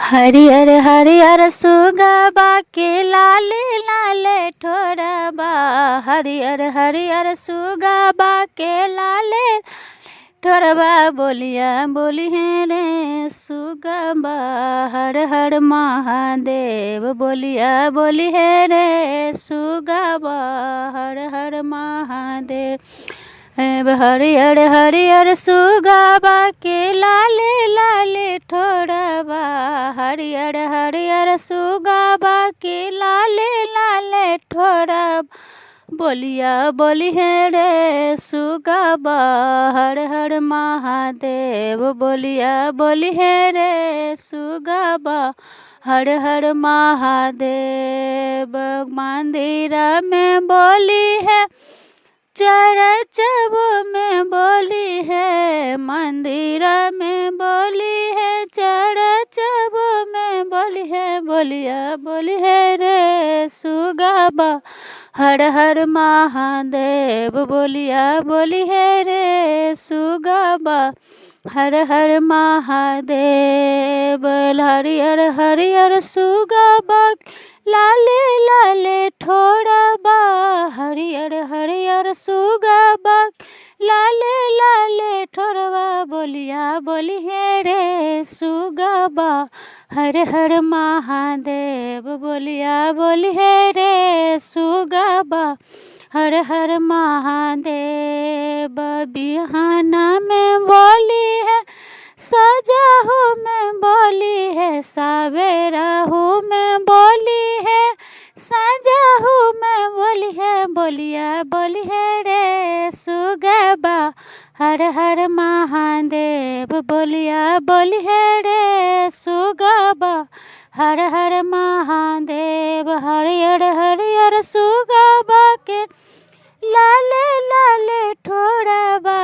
हरियर हरियर सुगबा के लाले लाले ठोरबा। हरियर हरियर सुगबा के लाले ठोरबा। बोलिया बोली है रे सुगबा हर हर महादेव। बोलिया बोली है रे सुगबा हर हर महादेव। हरियर हरियर सुगबा के लाले लाले ठोरबा। हरियर हरियर सुगबा के लाले लाले ठोरबा। बोलिया बोली है रे सुगबा हर हर महादेव। बोलिया बोली है रे सुगबा हर हर महादेव। मंदिर में बोली है चरचब में बोली है। मंदिर में बोली है चरचब में बोली है। बोलिया बोली है रे सुगबा हर हर महादेव। बोलिया बोली है रे सुगबा हर हर महादेव। हरियर हरियर सुगबा लाले लाले ठोरबा। हरियर हरियर सुगबा लाले लाले ठोरबा। बोलिया बोली है रे सुगबा हर हर महादेव। बोलिया बोली है रे सुगबा हर हर महादेव। बिहाना में बोली है सजाहू में बोली है। सवेराहू में बोली है सजाहू में बोली है। बोलिया बोली है रे सुगबा हर हर महादेव। बोलिया बोली है रे सुगबा हर हर महादेव। हरियर हरियर सुगबा के लाले लाले ठोरबा।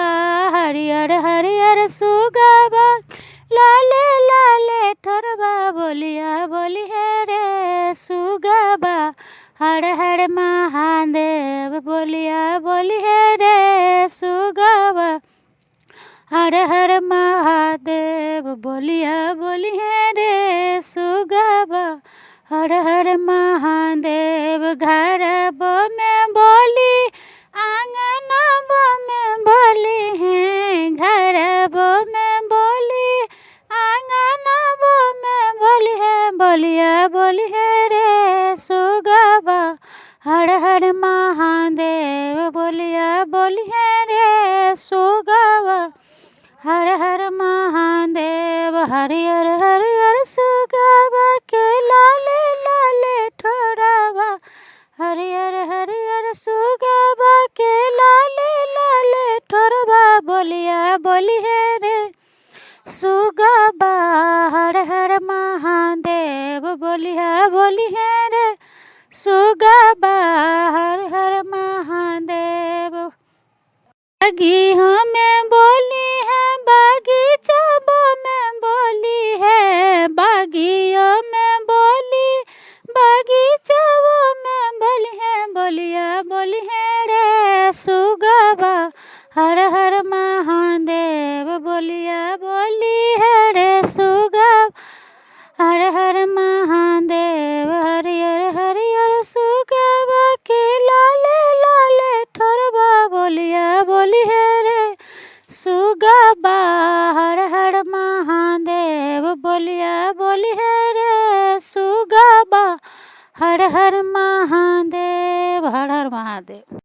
हरियर हरियर सुगबा लाले लाले ठोरबा। बोलिया बोली है रे सुगबा हर हर महादेव। बोलिया बोली है रे सुगबा हर हर महादेव। बोलिया बोली है रे सुगबा हर हर महादेव। घरब में बोली आंगनब में बोली है। घरब में बोली आंगनब में बोली है। बोलिया बोली है रे सुगबा हर हर महादेव। बोलिया बोली है रे सुगबा हर हर महादेव। हरियर हरियर सुगबा के लाले लाले ठोरबा। हरियर हरियर सुगबा के लाले लाले ठोरबा। बोलिया बोली है रे सुगबा हर हर महादेव। बोलिया बोली है रे सुगबा हर हर महादेव। बगिया में बोली है बगीचब में बोली है। बगिया में बोली बगीचब में बोली है। बोलिया बोली है रे सुगबा हर हर महादेव। बोलिया बोली है रे सुगबा हर हर महादेव। हरियर हरियर सुगबा के लाले लाले ठोरबा। बोलिया बोली है रे सुगबा हर हर महादेव। बोलिया बोली है रे सुगबा हर हर महादेव। हर हर महादेव।